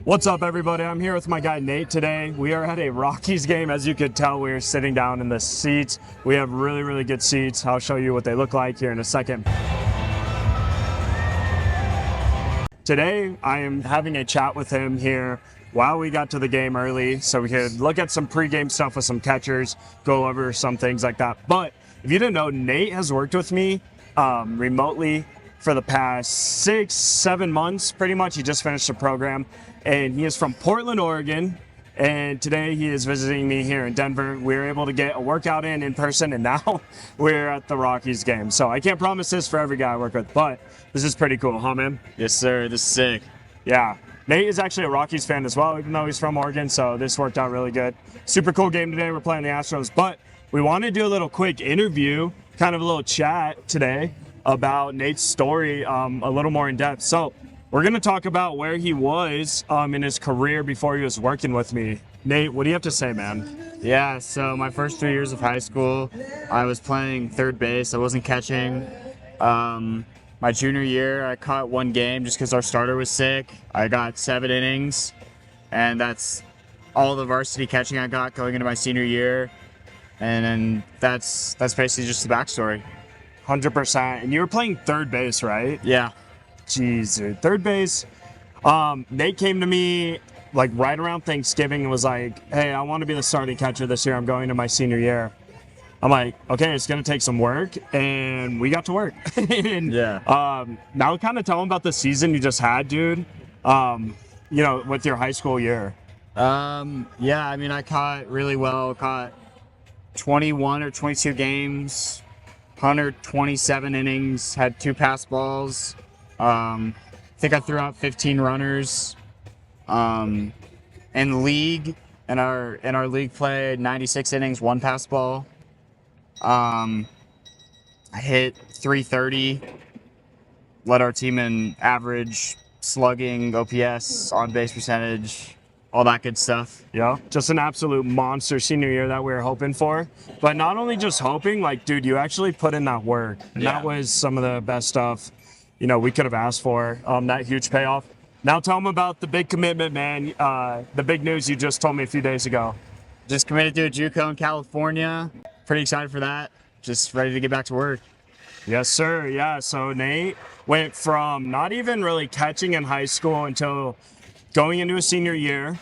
What's up, everybody? I'm here with my guy Nate today. We are at a Rockies game. As you could tell, we are sitting down in the seats. We have really good seats. I'll show you what they look like here in a second. Today, I am having a chat with him here while we got to the game early so we could look at some pregame stuff with some catchers, go over some things like that. But if you didn't know, Nate has worked with me remotely for the past 6-7 months, pretty much. He just finished the program, and he is from Portland, Oregon. And today he is visiting me here in Denver. We were able to get a workout in person, and now we're at the Rockies game. So I can't promise this for every guy I work with, but this is pretty cool, huh, man? Yes, sir. This is sick. Yeah. Nate is actually a Rockies fan as well, even though he's from Oregon, so this worked out really good. Super cool game today. We're playing the Astros, but we want to do a little quick interview, kind of a little chat today about Nate's story a little more in depth. So we're going to talk about where he was in his career before he was working with me. Nate, what do you have to say, man? Yeah, so my first 3 years of high school, I was playing third base. I wasn't catching. My junior year, I caught one game just because our starter was sick. I got 7 innings, and that's all the varsity catching I got going into my senior year. And then that's basically just the backstory. 100%. And you were playing third base, right? Yeah. Jeez, dude. Third base. Nate came to me like right around Thanksgiving and was like, hey, I want to be the starting catcher this year. I'm going to my senior year. I'm like, okay, it's going to take some work. And we got to work. And, Yeah. now kind of tell him about the season you just had, dude, with your high school year. Yeah, I mean, I caught really well. Caught 21 or 22 games, 127 innings, had 2 pass balls. I think I threw out 15 runners. In league, in our league play, 96 innings, 1 pass ball. I hit 330, led our team in average slugging, OPS, on base percentage, all that good stuff. Yeah, just an absolute monster senior year that we were hoping for. But not only just hoping, like, dude, you actually put in that work. And Yeah. that was some of the best stuff, we could have asked for, that huge payoff. Now tell them about the big commitment, man, the big news you just told me a few days ago. Just committed to a JUCO in California. Pretty excited for that. Just ready to get back to work. Yes, sir. Yeah, so Nate went from not even really catching in high school until going into a senior year,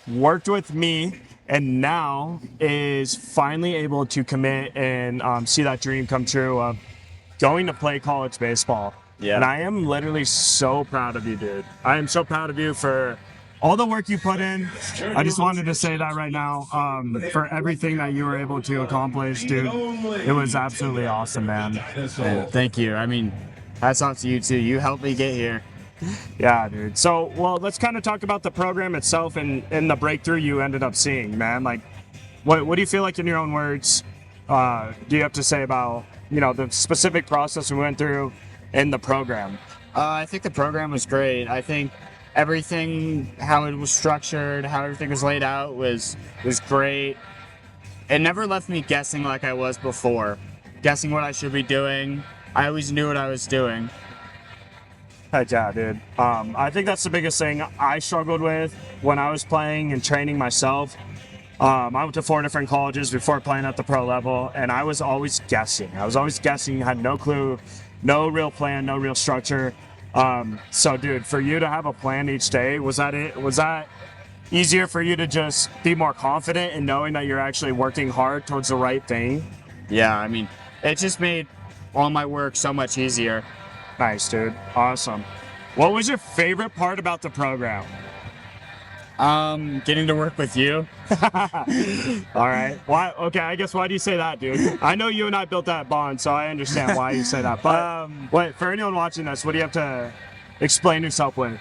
worked with me, and now is finally able to commit and see that dream come true of going to play college baseball. Yeah. And I am literally so proud of you, dude. I am so proud of you for all the work you put in. I just wanted to say that right now, for everything that you were able to accomplish, dude. It was absolutely awesome, man. Thank you. I mean, hats off to you too. You helped me get here. Yeah, dude. So, well, let's kind of talk about the program itself and the breakthrough you ended up seeing, man. Like, what do you feel like in your own words do you have to say about, the specific process we went through in the program? I think the program was great. I think everything, how it was structured, how everything was laid out was great. It never left me guessing like I was before, guessing what I should be doing. I always knew what I was doing. Heck yeah, dude. I think that's the biggest thing I struggled with when I was playing and training myself. I went to 4 different colleges before playing at the pro level, and I was always guessing. Had no clue, no real plan, no real structure. So, dude, for you to have a plan each day, was that easier for you to just be more confident in knowing that you're actually working hard towards the right thing? Yeah, I mean, it just made all my work so much easier. Nice, dude. Awesome. What was your favorite part about the program? Getting to work with you. All right. Why? Okay, I guess why do you say that, dude? I know you and I built that bond, so I understand why you say that. But for anyone watching this, what do you have to explain yourself with?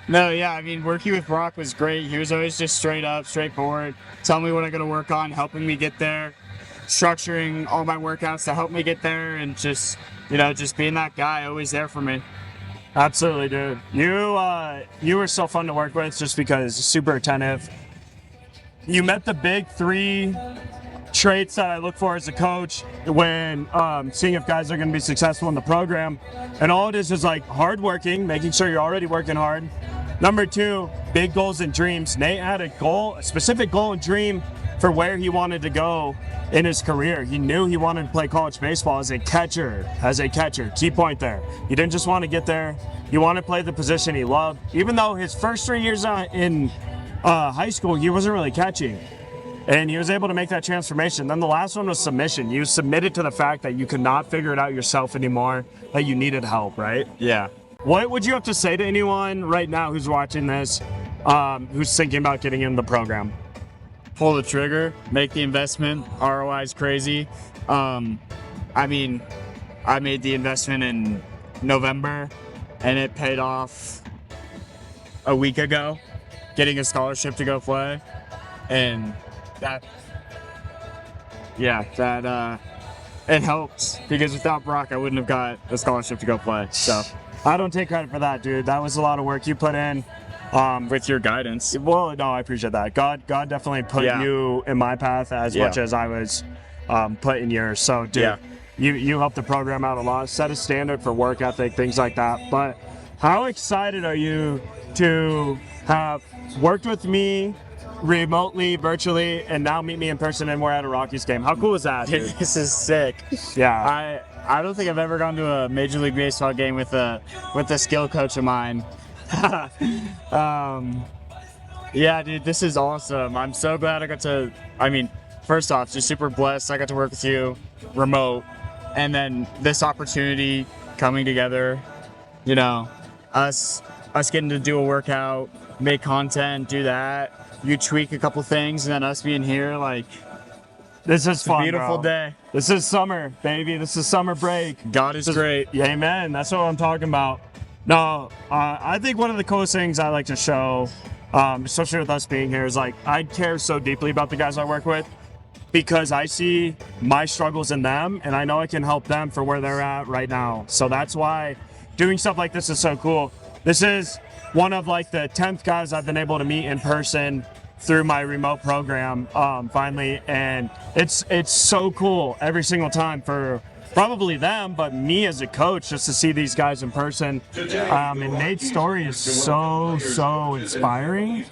No, yeah, I mean, working with Brock was great. He was always just straight up, straightforward, telling me what I got to work on, helping me get there, structuring all my workouts to help me get there, and just being that guy always there for me. Absolutely, dude. You were so fun to work with just because super attentive. You met the big 3 traits that I look for as a coach when seeing if guys are going to be successful in the program. And all it is like hardworking, making sure you're already working hard, Number 2, big goals and dreams. Nate had a specific goal and dream for where he wanted to go in his career. He knew he wanted to play college baseball as a catcher. Key point there. He didn't just want to get there. He wanted to play the position he loved. Even though his first 3 years in high school, he wasn't really catching. And he was able to make that transformation. Then the last one was submission. You submitted to the fact that you could not figure it out yourself anymore, that you needed help, right? Yeah. What would you have to say to anyone right now who's watching this, who's thinking about getting in the program? Pull the trigger, make the investment. ROI is crazy. I mean, I made the investment in November and it paid off a week ago, getting a scholarship to go play. And that it helps because without Brock, I wouldn't have got a scholarship to go play. So I don't take credit for that, dude. That was a lot of work you put in. With your guidance. Well, no, I appreciate that. God definitely put you in my path as much as I was put in yours. So, dude, you helped the program out a lot, set a standard for work ethic, things like that. But how excited are you to have worked with me remotely, virtually, and now meet me in person and we're at a Rockies game? How cool is that, dude? This is sick. Yeah. I don't think I've ever gone to a Major League Baseball game with a skill coach of mine. Yeah, dude, this is awesome. I'm so glad I got to, first off, just super blessed I got to work with you remote, and then this opportunity coming together, you know, us getting to do a workout, make content, do that, you tweak a couple things, and then us being here, like, this is fun, beautiful day. This is summer, baby. This is summer break. God is great. Yeah, amen. That's what I'm talking about. No, I think one of the coolest things I like to show, especially with us being here, is like I care so deeply about the guys I work with because I see my struggles in them and I know I can help them for where they're at right now. So that's why doing stuff like this is so cool. This is one of like the 10th guys I've been able to meet in person through my remote program finally, and it's so cool every single time for probably them, but me as a coach, just to see these guys in person. And Nate's story is so inspiring.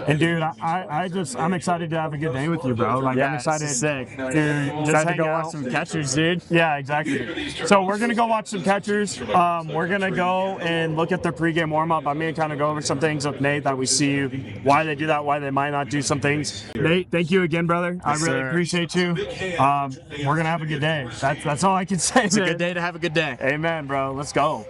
And dude, I'm excited to have a good day with you, bro. Like, I'm excited. Sick. Dude, Just to go watch some catchers, dude. Yeah, exactly. So we're gonna go watch some catchers. We're gonna go and look at their pregame warm-up. I'm gonna kind of go over some things with Nate that we see, why they do that, why they might not do some things. Nate, thank you again, brother. I really appreciate you. We're gonna have a good day. That's all I can say. It's a good day to have a good day. Amen, bro. Let's go.